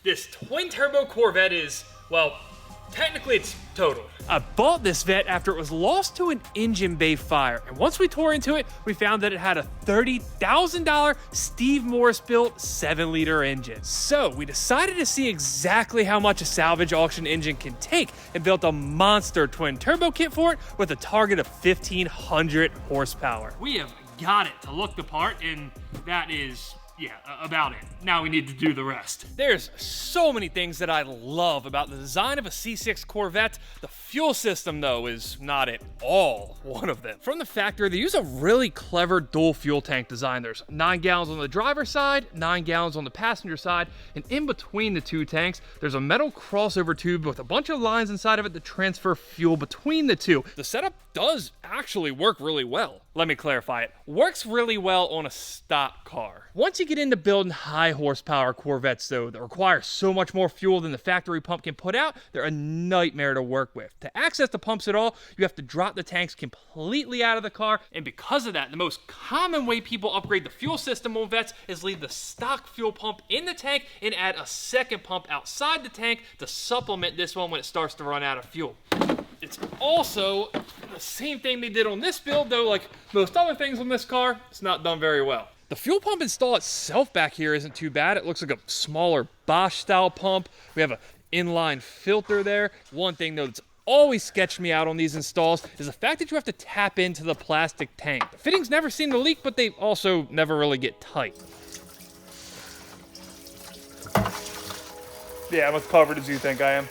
This twin-turbo Corvette is, well, technically it's total. I bought this Vette after it was lost to an engine bay fire, and once we tore into it, we found that it had a $30,000 Steve Morris built 7-liter engine. So we decided to see exactly how much a salvage auction engine can take and built a monster twin turbo kit for it with a target of 1,500 horsepower. We have got it to look the part, and that is, yeah, about it. Now we need to do the rest. There's so many things that I love about the design of a C6 Corvette. The fuel system, though, is not at all one of them. From the factory, they use a really clever dual fuel tank design. There's 9 gallons on the driver's side, 9 gallons on the passenger side, and in between the two tanks, there's a metal crossover tube with a bunch of lines inside of it to transfer fuel between the two. The setup does actually work really well. Let me clarify it. Works really well on a stock car. Once you get into building high horsepower Corvettes, though, that require so much more fuel than the factory pump can put out, they're a nightmare to work with. To access the pumps at all, you have to drop the tanks completely out of the car, and because of that, the most common way people upgrade the fuel system on Vettes is leave the stock fuel pump in the tank and add a second pump outside the tank to supplement this one when it starts to run out of fuel. It's also the same thing they did on this build, though like most other things on this car, it's not done very well. The fuel pump install itself back here isn't too bad. It looks like a smaller Bosch style pump. We have an inline filter there. One thing though that's always sketched me out on these installs is the fact that you have to tap into the plastic tank. The fittings never seem to leak, but they also never really get tight. Yeah, I'm as covered as you think I am.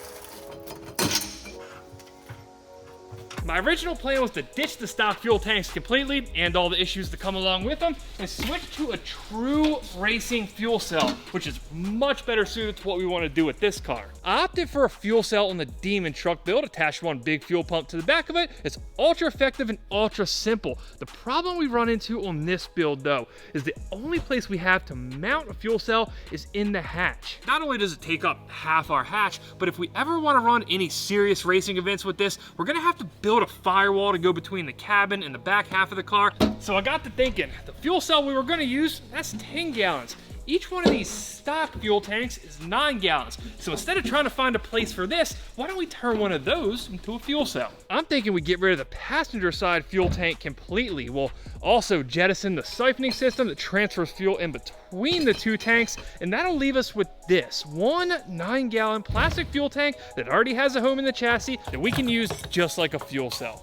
My original plan was to ditch the stock fuel tanks completely and all the issues that come along with them and switch to a true racing fuel cell, which is much better suited to what we want to do with this car. I opted for a fuel cell on the Demon truck build, attached one big fuel pump to the back of it. It's ultra effective and ultra simple. The problem we run into on this build though is the only place we have to mount a fuel cell is in the hatch. Not only does it take up half our hatch, but if we ever want to run any serious racing events with this, we're gonna have to build a firewall to go between the cabin and the back half of the car. So I got to thinking, the fuel cell we were gonna use, that's 10 gallons. Each one of these stock fuel tanks is 9 gallons. So instead of trying to find a place for this, why don't we turn one of those into a fuel cell? I'm thinking we get rid of the passenger side fuel tank completely. We'll also jettison the siphoning system that transfers fuel in between the two tanks, and that'll leave us with this one 9-gallon plastic fuel tank that already has a home in the chassis that we can use just like a fuel cell.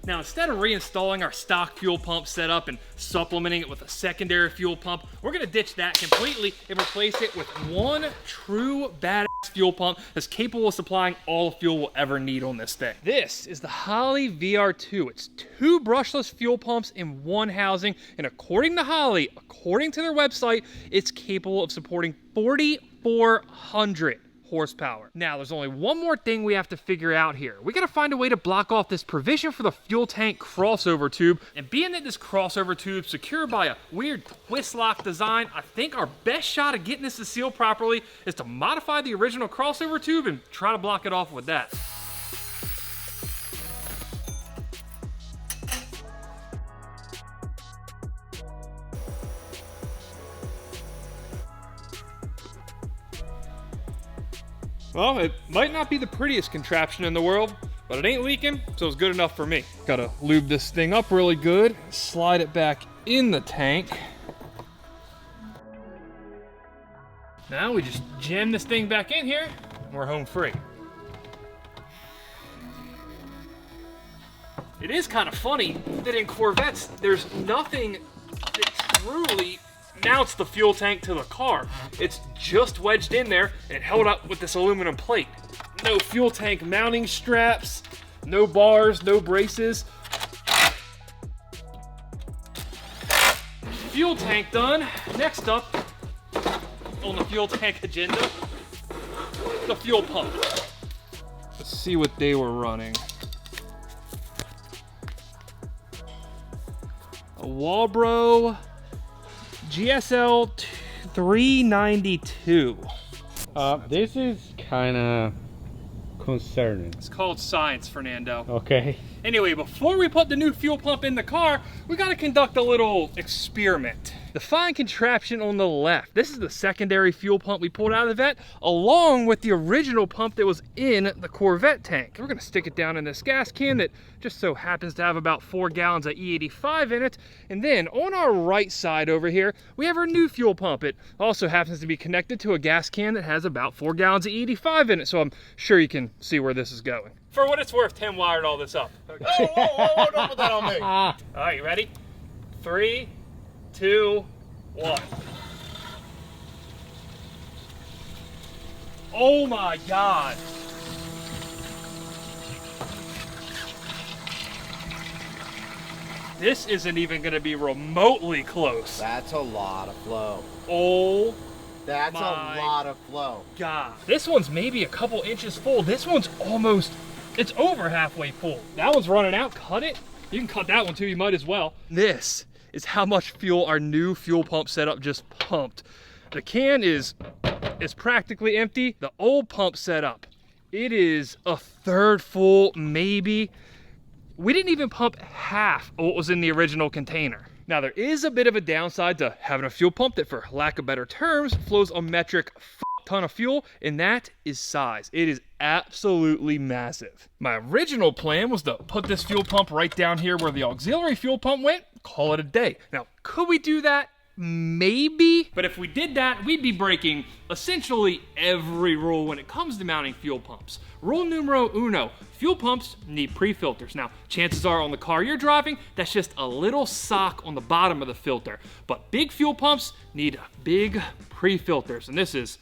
Now, instead of reinstalling our stock fuel pump setup and supplementing it with a secondary fuel pump, we're gonna ditch that completely and replace it with one true badass fuel pump that's capable of supplying all the fuel we'll ever need on this thing. This is the Holley VR2. It's 2 brushless fuel pumps in one housing, and according to Holley, according to their website, it's capable of supporting 4,400 horsepower. Now, there's only one more thing we have to figure out here. We gotta find a way to block off this provision for the fuel tank crossover tube, and being that this crossover tube secured by a weird twist lock design, I think our best shot at getting this to seal properly is to modify the original crossover tube and try to block it off with that. Well, it might not be the prettiest contraption in the world, but it ain't leaking, so it's good enough for me. Gotta lube this thing up really good, slide it back in the tank. Now we just jam this thing back in here, and we're home free. It is kind of funny that in Corvettes, there's nothing that truly mounts the fuel tank to the car. It's just wedged in there and held up with this aluminum plate. No fuel tank mounting straps, no bars, no braces. Fuel tank done. Next up on the fuel tank agenda, the fuel pump. Let's see what they were running. A Walbro GSL 392. This is kind of concerning. It's called science, Fernando. Okay. Anyway, before we put the new fuel pump in the car, we gotta conduct a little experiment. The fine contraption on the left, this is the secondary fuel pump we pulled out of the Vette, along with the original pump that was in the Corvette tank. We're gonna stick it down in this gas can that just so happens to have about 4 gallons of E85 in it. And then on our right side over here, we have our new fuel pump. It also happens to be connected to a gas can that has about 4 gallons of E85 in it, so I'm sure you can see where this is going. For what it's worth, Tim wired all this up. Okay. Whoa, don't put that on me. All right, you ready? 3, 2, 1. Oh my God. This isn't even gonna be remotely close. That's a lot of flow. Oh, that's a lot of flow. God. This one's maybe a couple inches full. This one's almost, it's over halfway full. That one's running out, cut it. You can cut that one too, you might as well. This is how much fuel our new fuel pump setup just pumped. The can is practically empty. The old pump setup, it is a third full, maybe. We didn't even pump half of what was in the original container. Now there is a bit of a downside to having a fuel pump that, for lack of better terms, flows a metric ton of fuel, and that is size. It is absolutely massive. My original plan was to put this fuel pump right down here where the auxiliary fuel pump went, call it a day. Now, could we do that? Maybe, but if we did that, we'd be breaking essentially every rule when it comes to mounting fuel pumps. Rule numero uno, fuel pumps need pre-filters. Now, chances are on the car you're driving, that's just a little sock on the bottom of the filter. But big fuel pumps need big pre-filters, and this is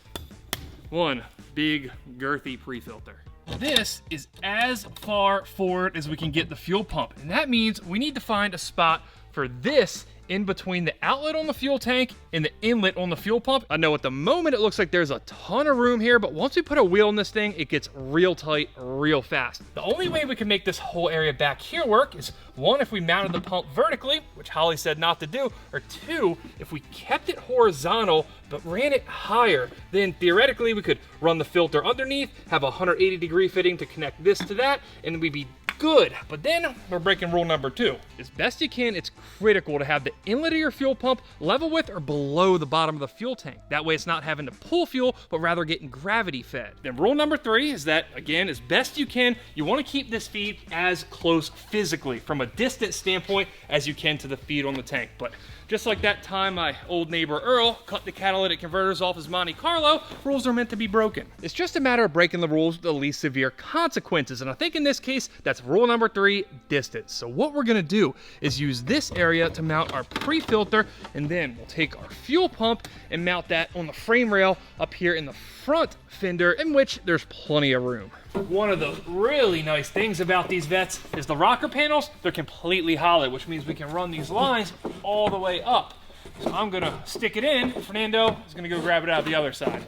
one big girthy pre-filter. This is as far forward as we can get the fuel pump, and that means we need to find a spot for this in between the outlet on the fuel tank and the inlet on the fuel pump. I know at the moment it looks like there's a ton of room here, but once we put a wheel in this thing, it gets real tight real fast. The only way we can make this whole area back here work is, one, if we mounted the pump vertically, which Holly said not to do, or two, if we kept it horizontal but ran it higher, then theoretically we could run the filter underneath, have a 180-degree fitting to connect this to that, and we'd be good. But then we're breaking rule number 2. As best you can, it's critical to have the inlet of your fuel pump level with or below the bottom of the fuel tank. That way it's not having to pull fuel, but rather getting gravity fed. Then rule number 3 is that, again, as best you can, you want to keep this feed as close physically from a distance standpoint as you can to the feed on the tank. But just like that time my old neighbor Earl cut the catalytic converters off his Monte Carlo, rules are meant to be broken. It's just a matter of breaking the rules with the least severe consequences, and I think in this case, that's rule number 3, distance. So what we're gonna do is use this area to mount our pre-filter, and then we'll take our fuel pump and mount that on the frame rail up here in the front fender, in which there's plenty of room. One of the really nice things about these Vettes is the rocker panels, they're completely hollow, which means we can run these lines all the way up. So I'm gonna stick it in, Fernando is gonna go grab it out the other side.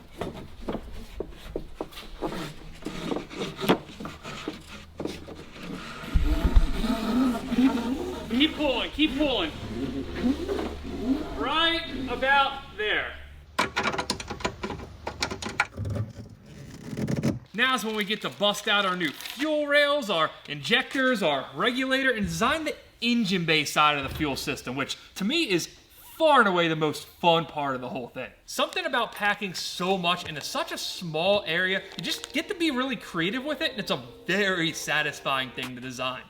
Keep pulling, keep pulling. Right about there. Now's when we get to bust out our new fuel rails, our injectors, our regulator, and design the engine bay side of the fuel system, which to me is far and away the most fun part of the whole thing. Something about packing so much into such a small area, you just get to be really creative with it, and it's a very satisfying thing to design.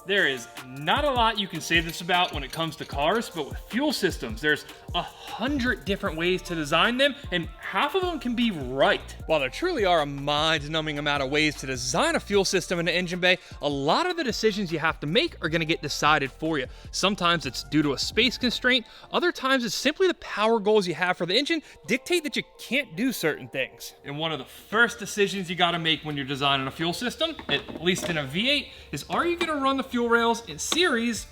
There is not a lot you can say this about when it comes to cars, but with fuel systems, there's 100 different ways to design them, and half of them can be right. While there truly are a mind-numbing amount of ways to design a fuel system in an engine bay, a lot of the decisions you have to make are gonna get decided for you. Sometimes it's due to a space constraint, other times it's simply the power goals you have for the engine dictate that you can't do certain things. And one of the first decisions you gotta make when you're designing a fuel system, at least in a V8, is are you gonna run the fuel rails in series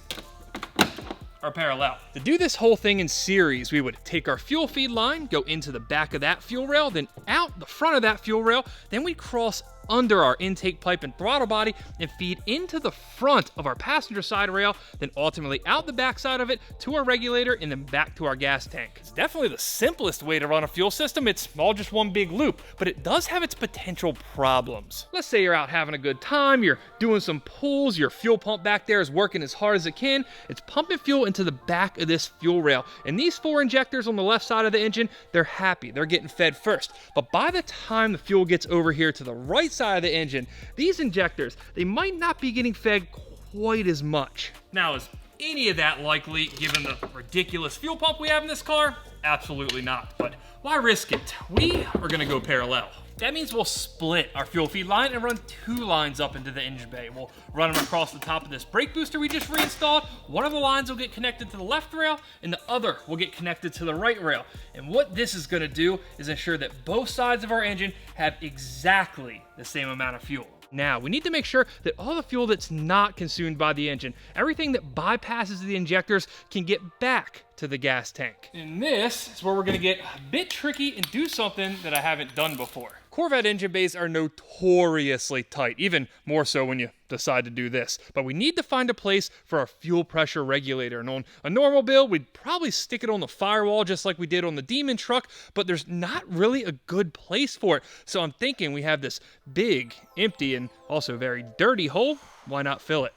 or parallel? To do this whole thing in series, we would take our fuel feed line, go into the back of that fuel rail, then out the front of that fuel rail, then we'd cross under our intake pipe and throttle body and feed into the front of our passenger side rail, then ultimately out the back side of it to our regulator and then back to our gas tank. It's definitely the simplest way to run a fuel system. It's all just one big loop, but it does have its potential problems. Let's say you're out having a good time, you're doing some pulls, your fuel pump back there is working as hard as it can. It's pumping fuel into the back of this fuel rail, and these 4 injectors on the left side of the engine, they're happy, they're getting fed first. But by the time the fuel gets over here to the right side of the engine, these injectors, they might not be getting fed quite as much. Now, is any of that likely given the ridiculous fuel pump we have in this car? Absolutely not, but why risk it? We are gonna go parallel. That means we'll split our fuel feed line and run 2 lines up into the engine bay. We'll run them across the top of this brake booster we just reinstalled. One of the lines will get connected to the left rail and the other will get connected to the right rail. And what this is gonna do is ensure that both sides of our engine have exactly the same amount of fuel. Now, we need to make sure that all the fuel that's not consumed by the engine, everything that bypasses the injectors, can get back to the gas tank. And this is where we're gonna get a bit tricky and do something that I haven't done before. Corvette engine bays are notoriously tight, even more so when you decide to do this. But we need to find a place for our fuel pressure regulator. And on a normal build, we'd probably stick it on the firewall just like we did on the Demon truck, but there's not really a good place for it. So I'm thinking we have this big, empty, and also very dirty hole. Why not fill it?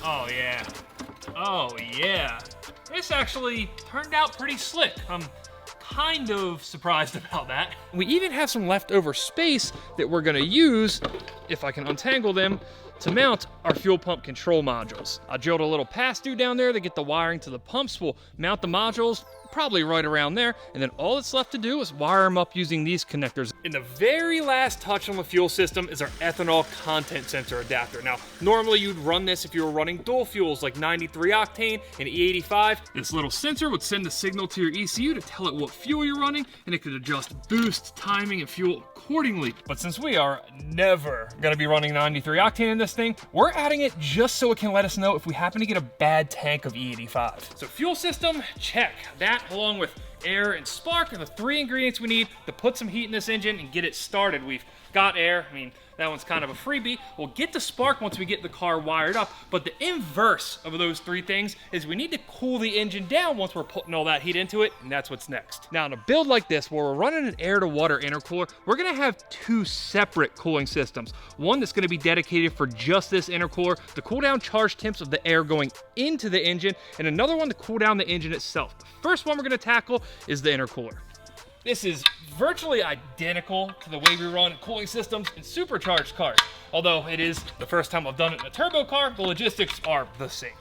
Oh yeah. Oh yeah. This actually turned out pretty slick. I'm kind of surprised about that. We even have some leftover space that we're gonna use, if I can untangle them, to mount our fuel pump control modules. I drilled a little pass-through down there to get the wiring to the pumps. We'll mount the modules probably right around there, and then all that's left to do is wire them up using these connectors. And the very last touch on the fuel system is our ethanol content sensor adapter. Now, normally you'd run this if you were running dual fuels like 93 octane and E85. This little sensor would send a signal to your ECU to tell it what fuel you're running, and it could adjust boost, timing, and fuel accordingly. But since we are never gonna be running 93 octane in this thing, we're adding it just so it can let us know if we happen to get a bad tank of E85. So fuel system, check. That, along with air and spark, are the 3 ingredients we need to put some heat in this engine and get it started. We've got air. I mean, that one's kind of a freebie. We'll get the spark once we get the car wired up, but the inverse of those 3 things is we need to cool the engine down once we're putting all that heat into it, and that's what's next. Now, in a build like this, where we're running an air-to-water intercooler, we're gonna have 2 separate cooling systems. One that's gonna be dedicated for just this intercooler to cool down charge temps of the air going into the engine, and another one to cool down the engine itself. The first one we're gonna tackle is the intercooler. This is virtually identical to the way we run cooling systems in supercharged cars. Although it is the first time I've done it in a turbo car, the logistics are the same.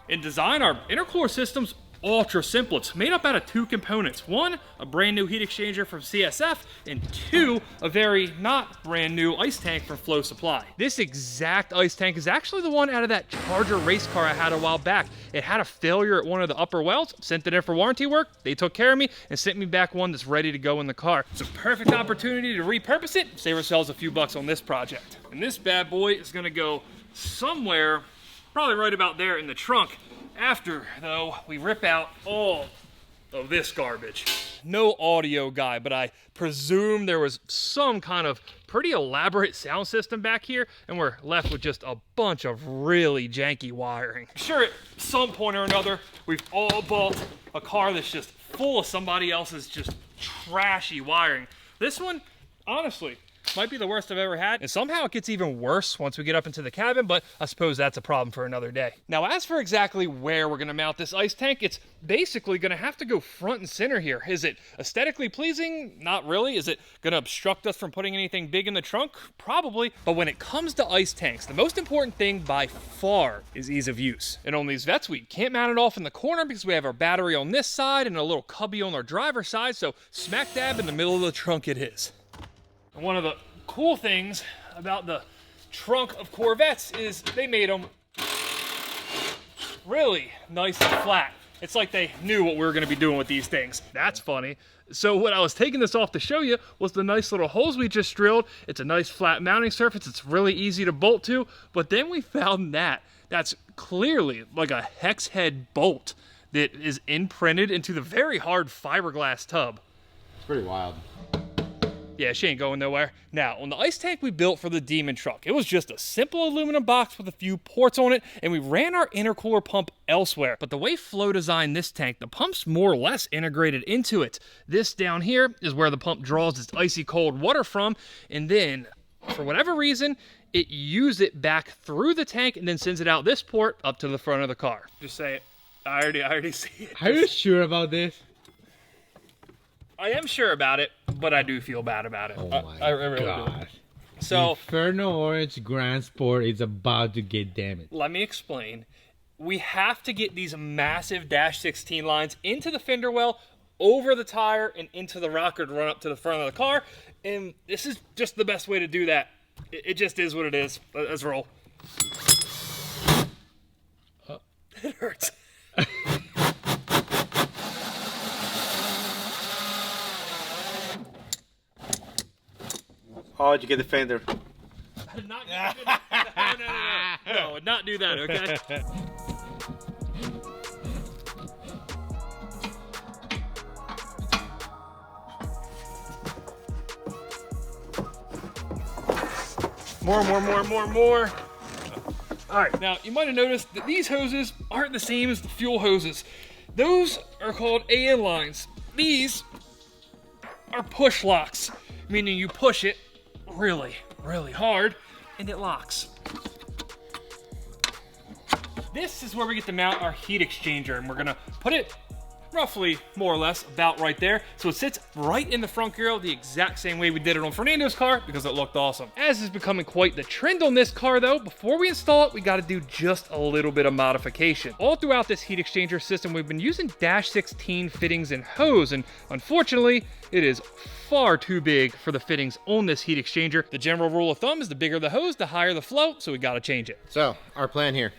In design, our intercooler system's ultra simple. It's made up out of 2 components. 1, a brand new heat exchanger from CSF, and 2, a very not brand new ice tank from Flow Supply. This exact ice tank is actually the one out of that Charger race car I had a while back. It had a failure at one of the upper wells, sent it in for warranty work, they took care of me, and sent me back one that's ready to go in the car. It's a perfect opportunity to repurpose it, save ourselves a few bucks on this project. And this bad boy is gonna go somewhere, probably right about there in the trunk. After, though, we rip out all of this garbage. No audio guy, but I presume there was some kind of pretty elaborate sound system back here, and we're left with just a bunch of really janky wiring. Sure, at some point or another, we've all bought a car that's just full of somebody else's just trashy wiring. This one, honestly, might be the worst I've ever had, and somehow it gets even worse once we get up into the cabin, but I suppose that's a problem for another day. Now, as for exactly where we're gonna mount this ice tank, it's basically gonna have to go front and center here. Is it aesthetically pleasing? Not really. Is it gonna obstruct us from putting anything big in the trunk? Probably. But when it comes to ice tanks, the most important thing by far is ease of use. And on these Vettes, we can't mount it off in the corner because we have our battery on this side and a little cubby on our driver's side, so smack dab in the middle of the trunk it is. One of the cool things about the trunk of Corvettes is they made them really nice and flat. It's like they knew what we were going to be doing with these things. That's funny. So what I was taking this off to show you was the nice little holes we just drilled. It's a nice flat mounting surface. It's really easy to bolt to. But then we found that. That's clearly like a hex head bolt. that is imprinted into the very hard fiberglass tub. It's pretty wild. Yeah, she ain't going nowhere. Now, on the ice tank we built for the Demon truck, it was just a simple aluminum box with a few ports on it, and we ran our intercooler pump elsewhere. But the way Flo designed this tank, the pump's more or less integrated into it. This down here is where the pump draws its icy cold water from, and then, for whatever reason, it uses it back through the tank and then sends it out this port up to the front of the car. Just say it. I already see it. Are you sure about this? I am sure about it, but I do feel bad about it. Oh my I really god. do. So, Inferno Orange Grand Sport is about to get damaged. let me explain. We have to get these massive Dash 16 lines into the fender well, over the tire, and into the rocker to run up to the front of the car. And this is just the best way to do that. It just is what it is. Let's roll. It hurts. How'd you get the fender? I did not no, not do that, okay? More. All right, now you might have noticed that these hoses aren't the same as the fuel hoses. Those are called AN lines. These are push locks, meaning you push it really, really hard and it locks. This is where we get to mount our heat exchanger, and we're gonna put it roughly, more or less, about right there. So it sits right in the front grill the exact same way we did it on Fernando's car because it looked awesome. As is becoming quite the trend on this car though, before we install it, we gotta do just a little bit of modification. All throughout this heat exchanger system, we've been using Dash 16 fittings and hose, and unfortunately, it is far too big for the fittings on this heat exchanger. The general rule of thumb is the bigger the hose, the higher the flow, so we gotta change it. So, our plan here,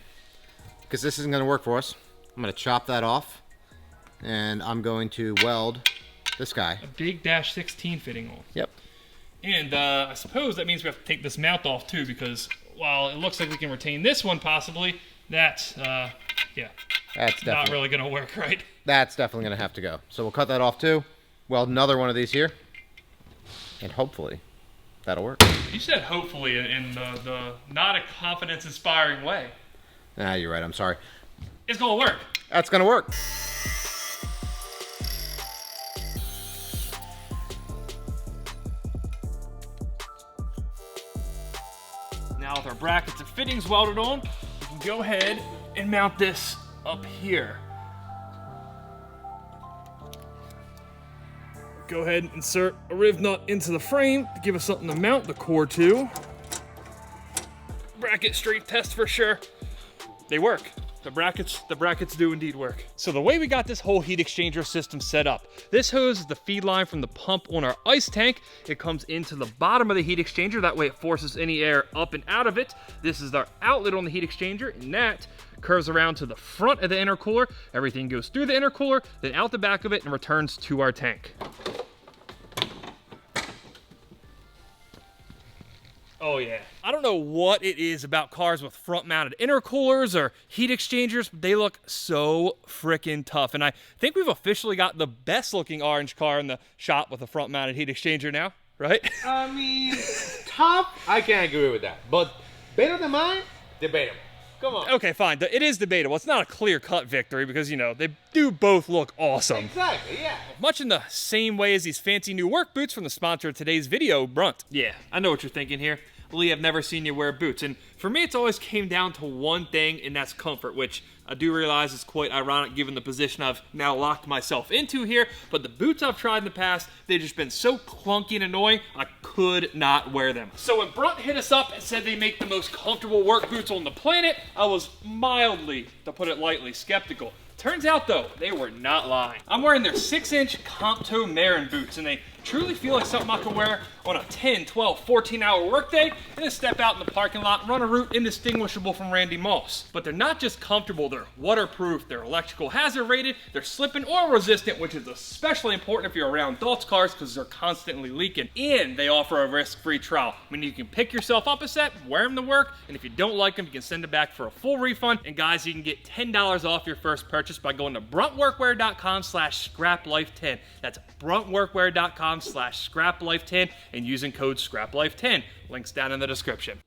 because this isn't gonna work for us, I'm gonna chop that off, and I'm going to weld this guy. A big Dash 16 fitting on. Yep. And I suppose that means we have to take this mount off too, because while it looks like we can retain this one possibly, that's, yeah, That's definitely not really gonna work, right? That's definitely gonna have to go. So we'll cut that off too. Weld another one of these here, and hopefully that'll work. You said hopefully in the not a confidence-inspiring way. Ah, you're right. I'm sorry. It's gonna work. That's gonna work. Now with our brackets and fittings welded on, we can go ahead and mount this up here. Go ahead and insert a riv nut into the frame to give us something to mount the core to. Bracket straight test for sure. They work. The brackets do indeed work. So the way we got this whole heat exchanger system set up, this hose is the feed line from the pump on our ice tank. It comes into the bottom of the heat exchanger. That way it forces any air up and out of it. This is our outlet on the heat exchanger, and that curves around to the front of the intercooler. Everything goes through the intercooler, then out the back of it and returns to our tank. Oh yeah. I don't know what it is about cars with front-mounted intercoolers or heat exchangers, but they look so freaking tough. And I think we've officially got the best-looking orange car in the shop with a front-mounted heat exchanger now, right? I mean, top, I can't agree with that. But better than mine, debatable. Come on. Okay, fine. It is debatable. It's not a clear-cut victory because, you know, they do both look awesome. Exactly, yeah. Much in the same way as these fancy new work boots from the sponsor of today's video, Brunt. Yeah, I know what you're thinking here. Lee, I've never seen you wear boots. And for me, it's always came down to one thing, and that's comfort, which I do realize is quite ironic given the position I've now locked myself into here. But the boots I've tried in the past, they've just been so clunky and annoying, I could not wear them. So when Brunt hit us up and said they make the most comfortable work boots on the planet, I was mildly, to put it lightly, skeptical. Turns out though, they were not lying. I'm wearing their 6-inch Compto Marin boots, and they truly feel like something I could wear on a 10, 12, 14-hour workday, and then step out in the parking lot and run a route indistinguishable from Randy Moss. But they're not just comfortable, they're waterproof, they're electrical hazard rated, they're slip and oil resistant, which is especially important if you're around adults' cars because they're constantly leaking. And they offer a risk-free trial, meaning you can pick yourself up a set, wear them to work, and if you don't like them, you can send them back for a full refund. And guys, you can get $10 off your first purchase by going to bruntworkwear.com/ScrapLife10. That's bruntworkwear.com/ScrapLife10 and using code ScrapLife10. Links down in the description.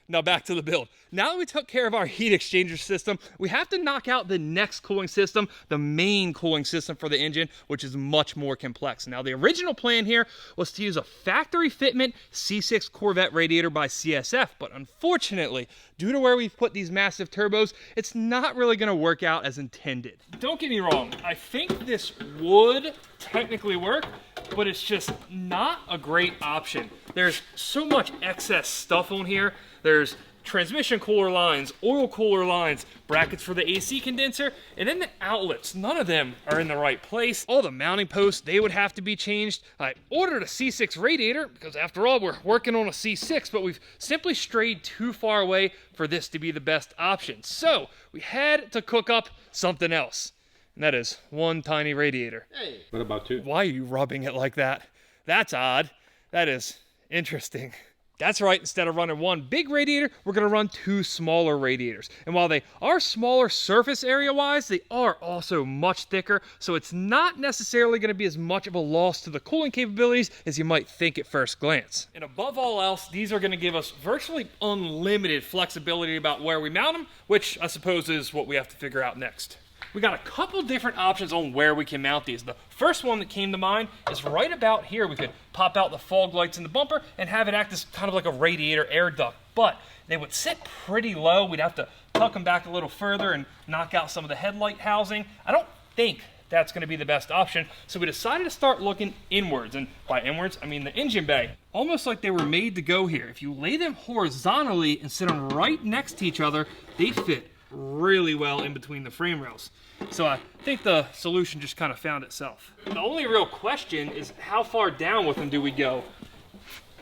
Now back to the build. Now that we took care of our heat exchanger system, we have to knock out the next cooling system, the main cooling system for the engine, which is much more complex. Now the original plan here was to use a factory fitment C6 Corvette radiator by CSF, but unfortunately, due to where we've put these massive turbos, it's not really gonna work out as intended. Don't get me wrong, I think this would technically work, but it's just not a great option. There's so much excess stuff on here. There's transmission cooler lines, oil cooler lines, brackets for the AC condenser, and then the outlets. None of them are in the right place. All the mounting posts, they would have to be changed. I ordered a C6 radiator because after all, we're working on a C6, but we've simply strayed too far away for this to be the best option. So we had to cook up something else. And that is one tiny radiator. Hey. What about two? Why are you rubbing it like that? That's odd. That is interesting. That's right, instead of running one big radiator, we're gonna run two smaller radiators. And while they are smaller surface area-wise, they are also much thicker, so it's not necessarily gonna be as much of a loss to the cooling capabilities as you might think at first glance. And above all else, these are gonna give us virtually unlimited flexibility about where we mount them, which I suppose is what we have to figure out next. We got a couple different options on where we can mount these. The first one that came to mind is right about here. We could pop out the fog lights in the bumper and have it act as kind of like a radiator air duct, but they would sit pretty low. We'd have to tuck them back a little further and knock out some of the headlight housing. I don't think that's gonna be the best option, so we decided to start looking inwards, and by inwards, I mean the engine bay. Almost like they were made to go here. If you lay them horizontally and sit them right next to each other, they fit really well in between the frame rails. So I think the solution just kind of found itself. The only real question is how far down with them do we go?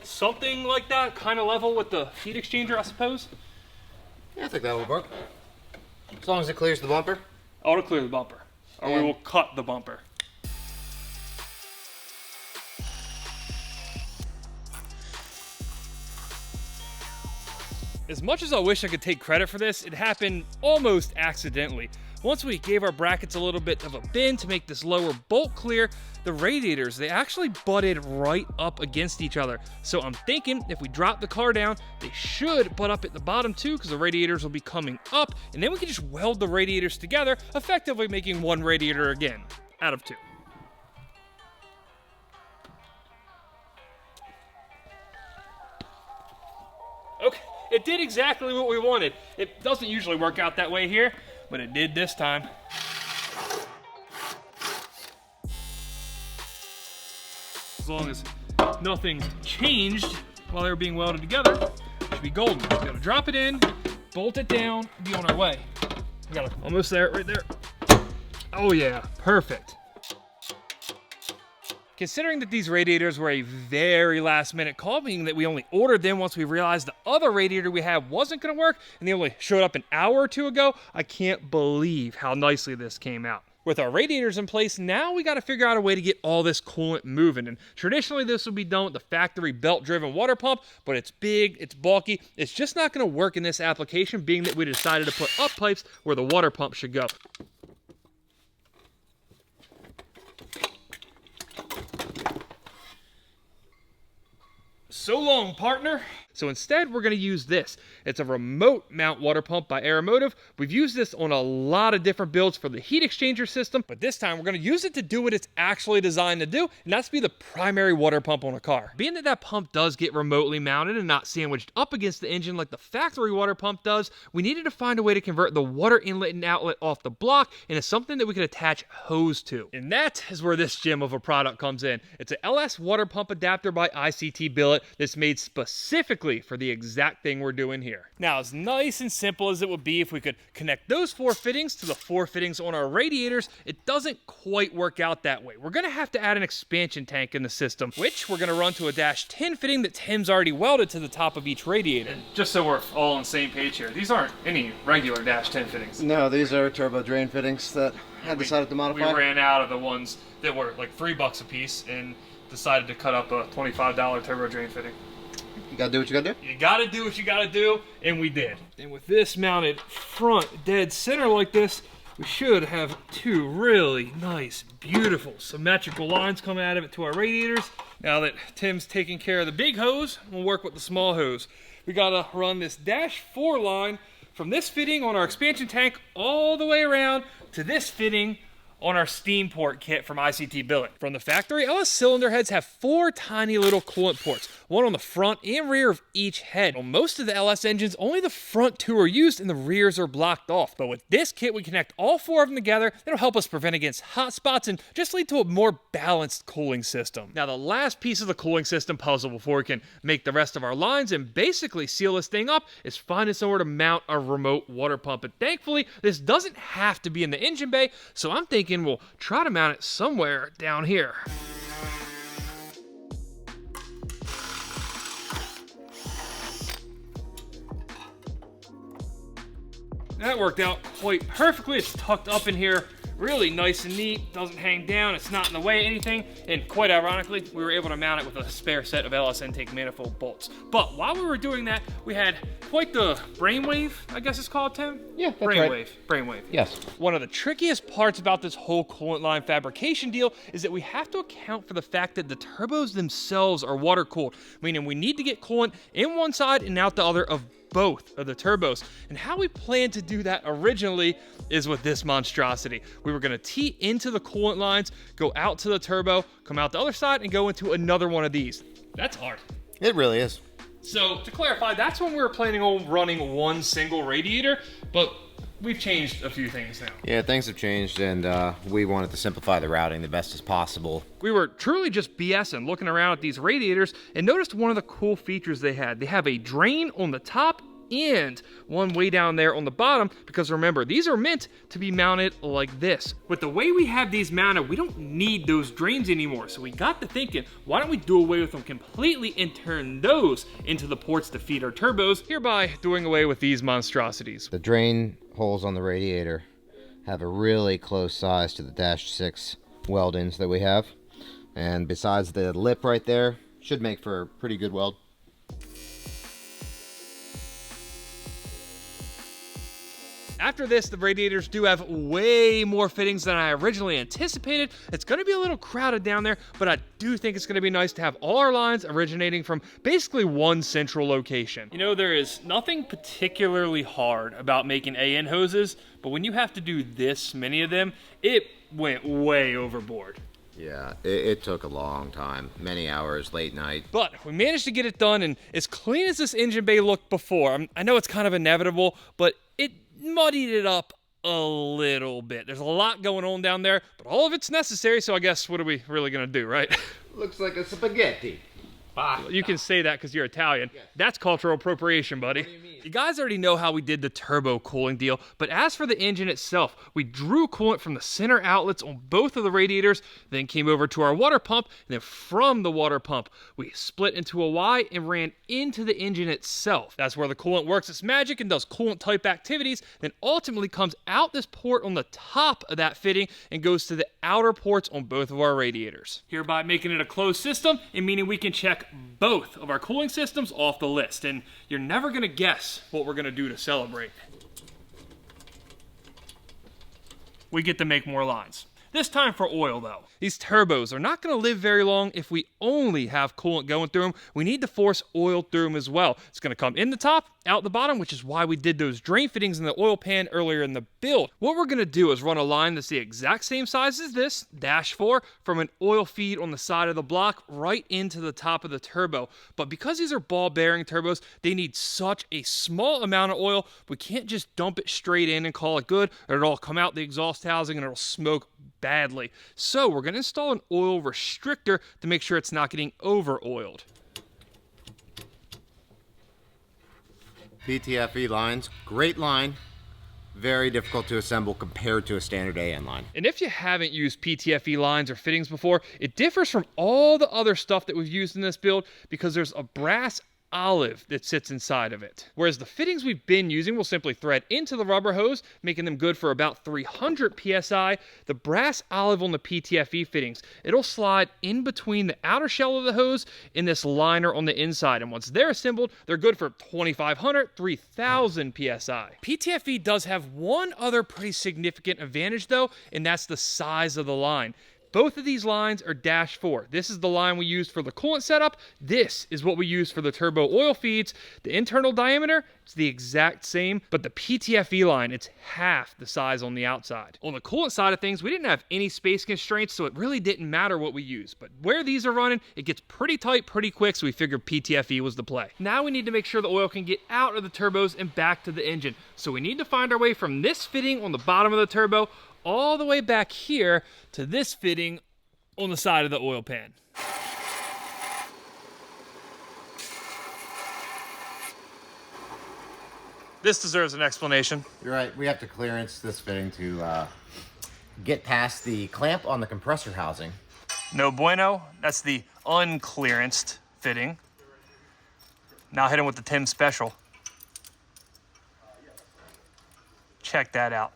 Something like that, kind of level with the heat exchanger, I suppose? Yeah, I think that would work. As long as it clears the bumper. Auto clear the bumper, or we will cut the bumper. As much as I wish I could take credit for this, it happened almost accidentally. Once we gave our brackets a little bit of a bend to make this lower bolt clear, the radiators, they actually butted right up against each other. So I'm thinking if we drop the car down, they should butt up at the bottom too, because the radiators will be coming up, and then we can just weld the radiators together, effectively making one radiator again, out of two. Okay. It did exactly what we wanted. It doesn't usually work out that way here, but it did this time. As long as nothing changed while they were being welded together, it should be golden. We gotta drop it in, bolt it down, and be on our way. We got almost there, right there. Oh yeah, perfect. Considering that these radiators were a very last minute call, meaning that we only ordered them once we realized the other radiator we had wasn't gonna work, and they only showed up an hour or two ago, I can't believe how nicely this came out. With our radiators in place, now we gotta figure out a way to get all this coolant moving. And traditionally this would be done with the factory belt-driven water pump, but it's big, it's bulky, it's just not gonna work in this application, being that we decided to put up pipes where the water pump should go. So long, partner. So instead, we're gonna use this. It's a remote mount water pump by Aeromotive. We've used this on a lot of different builds for the heat exchanger system, but this time we're gonna use it to do what it's actually designed to do, and that's be the primary water pump on a car. Being that that pump does get remotely mounted and not sandwiched up against the engine like the factory water pump does, we needed to find a way to convert the water inlet and outlet off the block into something that we could attach hose to. And that is where this gem of a product comes in. It's an LS water pump adapter by ICT Billet that's made specifically perfectly for the exact thing we're doing here. Now, as nice and simple as it would be if we could connect those 4 fittings to the 4 fittings on our radiators, it doesn't quite work out that way. We're gonna have to add an expansion tank in the system, which we're gonna run to a -10 fitting that Tim's already welded to the top of each radiator. And just so we're all on the same page here, these aren't any regular -10 fittings. No, these are turbo drain fittings that I decided to modify. We ran out of the ones that were like $3 a piece and decided to cut up a $25 turbo drain fitting. You gotta do what you gotta do. You gotta do what you gotta do, and we did. And with this mounted front dead center like this, we should have 2 really nice, beautiful, symmetrical lines coming out of it to our radiators. Now that Tim's taking care of the big hose, we'll work with the small hose. We gotta run this -4 line from this fitting on our expansion tank all the way around to this fitting on our steam port kit from ICT Billet. From the factory, LS cylinder heads have 4 tiny little coolant ports, one on the front and rear of each head. On most of the LS engines, only the front 2 are used and the rears are blocked off. But with this kit, we connect all 4 of them together. That'll help us prevent against hot spots and just lead to a more balanced cooling system. Now, the last piece of the cooling system puzzle before we can make the rest of our lines and basically seal this thing up is finding somewhere to mount a remote water pump. And thankfully, this doesn't have to be in the engine bay, so I'm thinking we'll try to mount it somewhere down here. That worked out quite perfectly. It's tucked up in here really nice and neat, doesn't hang down, it's not in the way of anything, and quite ironically, we were able to mount it with a spare set of LS intake manifold bolts. But while we were doing that, we had quite the brainwave, I guess it's called, Tim? Yeah, that's right. Brainwave. Yes. One of the trickiest parts about this whole coolant line fabrication deal is that we have to account for the fact that the turbos themselves are water cooled, meaning we need to get coolant in one side and out the other of both of the turbos. And how we planned to do that originally is with this monstrosity. We were gonna tee into the coolant lines, go out to the turbo, come out the other side, and go into another one of these. That's hard. It really is. So to clarify, that's when we were planning on running one single radiator, but we've changed a few things now. Yeah, things have changed, and we wanted to simplify the routing the best as possible. We were truly just BSing, looking around at these radiators, and noticed one of the cool features they had. They have a drain on the top and one way down there on the bottom, because remember, these are meant to be mounted like this. With the way we have these mounted, we don't need those drains anymore. So we got to thinking, why don't we do away with them completely and turn those into the ports to feed our turbos, hereby doing away with these monstrosities. The drain holes on the radiator have a really close size to the -6 weld-ins that we have. And besides the lip right there, should make for a pretty good weld. After this, the radiators do have way more fittings than I originally anticipated. It's going to be a little crowded down there, but I do think it's going to be nice to have all our lines originating from basically one central location. You know, there is nothing particularly hard about making AN hoses, but when you have to do this many of them, it went way overboard. Yeah, it took a long time, many hours, late night. But we managed to get it done, and as clean as this engine bay looked before, I know it's kind of inevitable, but it muddied it up a little bit. There's a lot going on down there, but all of it's necessary, so I guess what are we really gonna do, right? Looks like a spaghetti. You can say that because you're Italian. Yes. That's cultural appropriation, buddy. What do you mean? You guys already know how we did the turbo cooling deal, but as for the engine itself, we drew coolant from the center outlets on both of the radiators, then came over to our water pump, and then from the water pump, we split into a Y and ran into the engine itself. That's where the coolant works its magic and does coolant type activities, then ultimately comes out this port on the top of that fitting and goes to the outer ports on both of our radiators, hereby making it a closed system and meaning we can check both of our cooling systems off the list. And you're never gonna guess what we're gonna do to celebrate. We get to make more lines. This time for oil though. These turbos are not gonna live very long if we only have coolant going through them. We need to force oil through them as well. It's gonna come in the top, out the bottom, which is why we did those drain fittings in the oil pan earlier in the build. What we're gonna do is run a line that's the exact same size as this, -4, from an oil feed on the side of the block right into the top of the turbo. But because these are ball bearing turbos, they need such a small amount of oil, we can't just dump it straight in and call it good, or it'll all come out the exhaust housing and it'll smoke badly. So we're gonna install an oil restrictor to make sure it's not getting over oiled. PTFE lines, great line. Very difficult to assemble compared to a standard AN line. And if you haven't used PTFE lines or fittings before, it differs from all the other stuff that we've used in this build because there's a brass olive that sits inside of it. Whereas the fittings we've been using will simply thread into the rubber hose, making them good for about 300 PSI. The brass olive on the PTFE fittings, it'll slide in between the outer shell of the hose and this liner on the inside. And once they're assembled, they're good for 2,500, 3,000 PSI. PTFE does have one other pretty significant advantage though, and that's the size of the line. Both of these lines are -4. This is the line we used for the coolant setup. This is what we use for the turbo oil feeds. The internal diameter, it's the exact same, but the PTFE line, it's half the size on the outside. On the coolant side of things, we didn't have any space constraints, so it really didn't matter what we used. But where these are running, it gets pretty tight pretty quick, so we figured PTFE was the play. Now we need to make sure the oil can get out of the turbos and back to the engine. So we need to find our way from this fitting on the bottom of the turbo all the way back here to this fitting on the side of the oil pan. This deserves an explanation. You're right, we have to clearance this fitting to get past the clamp on the compressor housing. No bueno, that's the unclearanced fitting. Now hit him with the Tim Special. Check that out.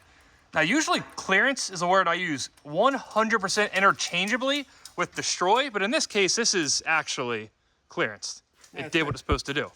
Now, usually clearance is a word I use 100% interchangeably with destroy, but in this case, this is actually clearance. It did what it's supposed to do.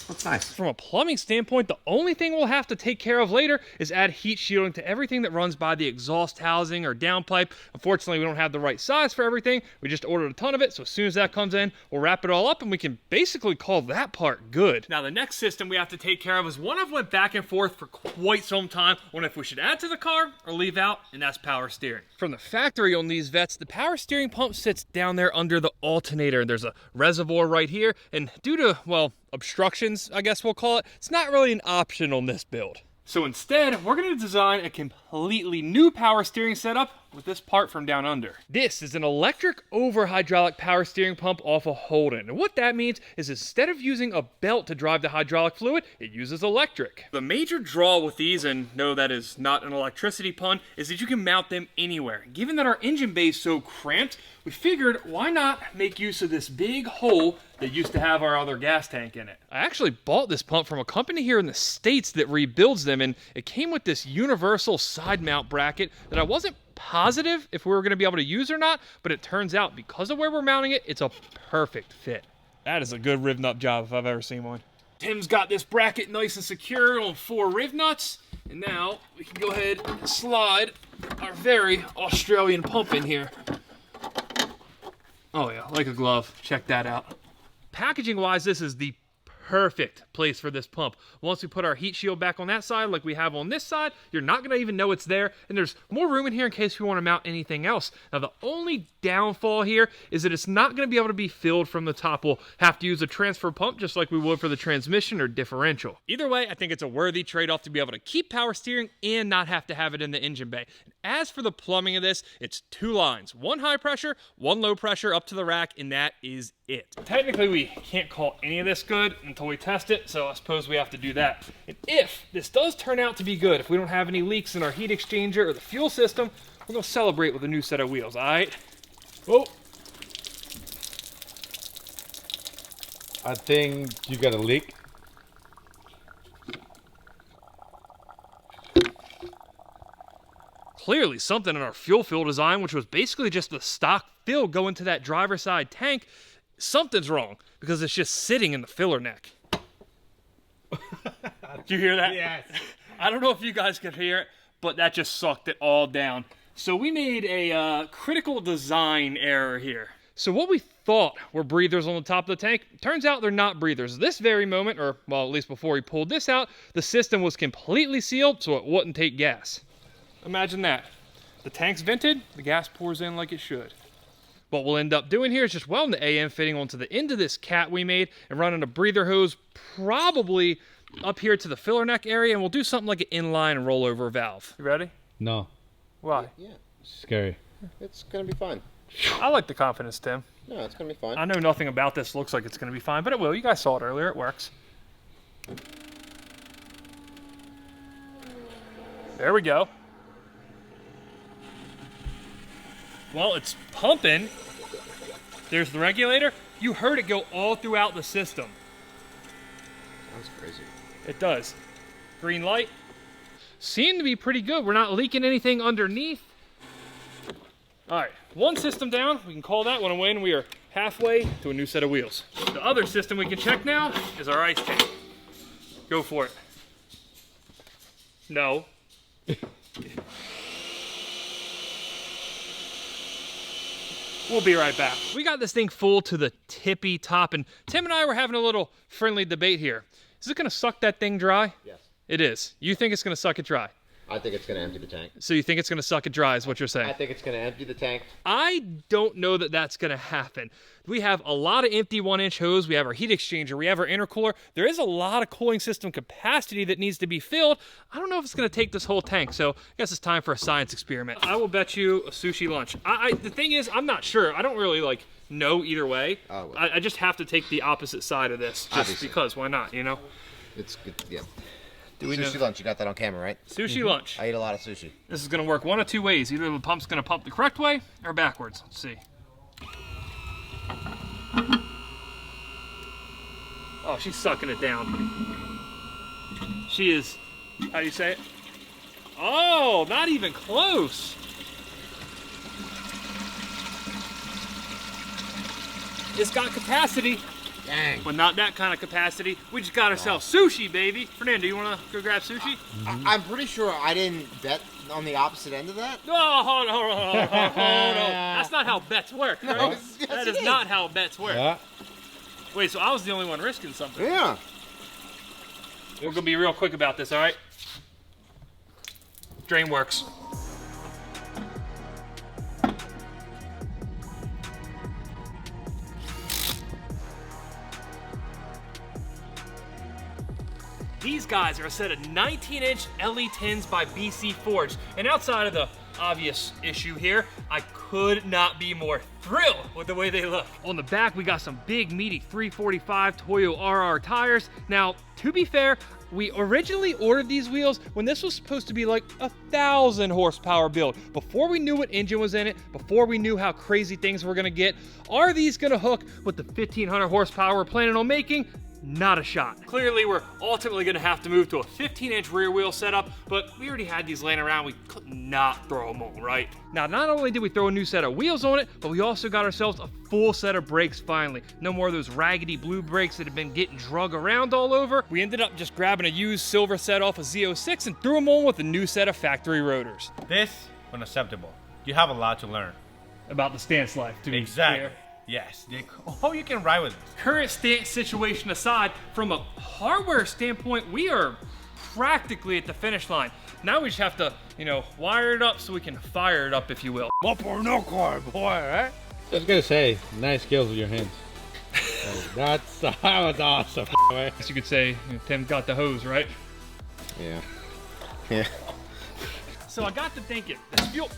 That's nice. From a plumbing standpoint, the only thing we'll have to take care of later is add heat shielding to everything that runs by the exhaust housing or downpipe. Unfortunately, we don't have the right size for everything. We just ordered a ton of it, so as soon as that comes in, we'll wrap it all up and we can basically call that part good. Now, the next system we have to take care of is one I've went back and forth for quite some time on if we should add to the car or leave out, and that's power steering. From the factory on these Vettes, the power steering pump sits down there under the alternator. There's a reservoir right here, and due to, well, obstructions, I guess we'll call it, it's not really an option on this build. So instead, we're going to design a completely new power steering setup with this part from down under. This is an electric over hydraulic power steering pump off a Holden. And what that means is instead of using a belt to drive the hydraulic fluid, it uses electric. The major draw with these, and no, that is not an electricity pun, is that you can mount them anywhere. Given that our engine bay is so cramped, we figured why not make use of this big hole that used to have our other gas tank in it. I actually bought this pump from a company here in the States that rebuilds them, and it came with this universal side mount bracket that I wasn't positive if we were going to be able to use or not, but it turns out because of where we're mounting it, it's a perfect fit. That is a good riv nut job if I've ever seen one. Tim's got this bracket nice and secure on 4 riv nuts, and now we can go ahead and slide our very Australian pump in here. Oh yeah, like a glove. Check that out. Packaging wise, this is the perfect place for this pump. Once we put our heat shield back on that side like we have on this side, you're not going to even know it's there, and there's more room in here in case we want to mount anything else. Now the only downfall here is that it's not going to be able to be filled from the top. We'll have to use a transfer pump just like we would for the transmission or differential. Either way, I think it's a worthy trade-off to be able to keep power steering and not have to have it in the engine bay. And as for the plumbing of this, it's 2 lines, 1 high pressure, 1 low pressure up to the rack, and that is it. Technically, we can't call any of this good until we test it, so I suppose we have to do that. And if this does turn out to be good, if we don't have any leaks in our heat exchanger or the fuel system, we're gonna celebrate with a new set of wheels, all right? Oh. I think you got a leak. Clearly something in our fuel fill design, which was basically just the stock fill going to that driver's side tank, something's wrong because it's just sitting in the filler neck. Did you hear that? Yes. I don't know if you guys could hear it, but that just sucked it all down. So we made a critical design error here. So what we thought were breathers on the top of the tank, turns out they're not breathers. This very moment, or well, at least before we pulled this out, the system was completely sealed so it wouldn't take gas. Imagine that. The tank's vented, the gas pours in like it should. What we'll end up doing here is just welding the AM fitting onto the end of this cat we made and running a breather hose probably up here to the filler neck area, and we'll do something like an inline rollover valve. You ready? No. Why? Yeah, Scary. it's gonna be fine. I like the confidence, Tim. No, it's gonna be fine. I know nothing about this looks like it's going to be fine, but it will. You guys saw it earlier. It works. There we go. Well, it's pumping. There's the regulator. You heard it go all throughout the system. Sounds crazy. It does. Green light. Seemed to be pretty good. We're not leaking anything underneath. All right, one system down. We can call that one away, and we are halfway to a new set of wheels. The other system we can check now is our ice tank. Go for it. No. We'll be right back. We got this thing full to the tippy top, and Tim and I were having a little friendly debate here. Is it gonna suck that thing dry? Yes. It is. You think it's gonna suck it dry? I think it's going to empty the tank. So you think it's gonna suck it dry is what you're saying? I think it's going to empty the tank. I don't know that that's gonna happen. We have a lot of empty 1-inch hose. We have our heat exchanger. We have our intercooler. There is a lot of cooling system capacity that needs to be filled. I don't know if it's gonna take this whole tank, so I guess it's time for a science experiment. I will bet you a sushi lunch. The thing is, I'm not sure. I don't really know either way. Oh, well. I just have to take the opposite side of this, just Obviously. because. Why not? You know. It's good. Yeah. Do we Sushi know? lunch. You got that on camera, right? Sushi lunch. I eat a lot of sushi. This is gonna work one of two ways. Either the pump's gonna pump the correct way or backwards. Let's see. Oh, she's sucking it down. She is, how do you say it? Oh, not even close. It's got capacity, Dang. but not that kind of capacity. We just got ourselves sushi, baby. Fernando, you wanna go grab sushi? I'm pretty sure I didn't bet on the opposite end of that. No, hold on. That's not how bets work, right? Yes, That it is not how bets work. Yeah. Wait, so I was the only one risking something. Yeah. We're gonna be real quick about this, all right? Drain works. These guys are a set of 19-inch LE10s by BC Forged. And outside of the obvious issue here, I could not be more thrilled with the way they look. On the back, we got some big, meaty 345 Toyo RR tires. Now, to be fair, we originally ordered these wheels when this was supposed to be like 1,000 horsepower build. Before we knew what engine was in it, before we knew how crazy things were gonna get, are these gonna hook with the 1,500 horsepower we're planning on making? Not a shot. Clearly, we're ultimately gonna have to move to a 15-inch rear wheel setup, but we already had these laying around. We could not throw them on, right? Now, not only did we throw a new set of wheels on it, but we also got ourselves a full set of brakes finally. No more of those raggedy blue brakes that have been getting drug around all over. We ended up just grabbing a used silver set off a Z06 and threw them on with a new set of factory rotors. This unacceptable. You have a lot to learn. About the stance life, to be Exactly. fair. Yes. How you can ride with this? Current stance situation aside, from a hardware standpoint, we are practically at the finish line. Now we just have to, wire it up so we can fire it up, if you will. What for no car, boy, right? Just gonna say, nice skills with your hands. That was awesome. I guess you could say Tim got the hose, right? Yeah. Yeah. So I got to thinking, this fuel...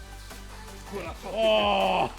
Oh,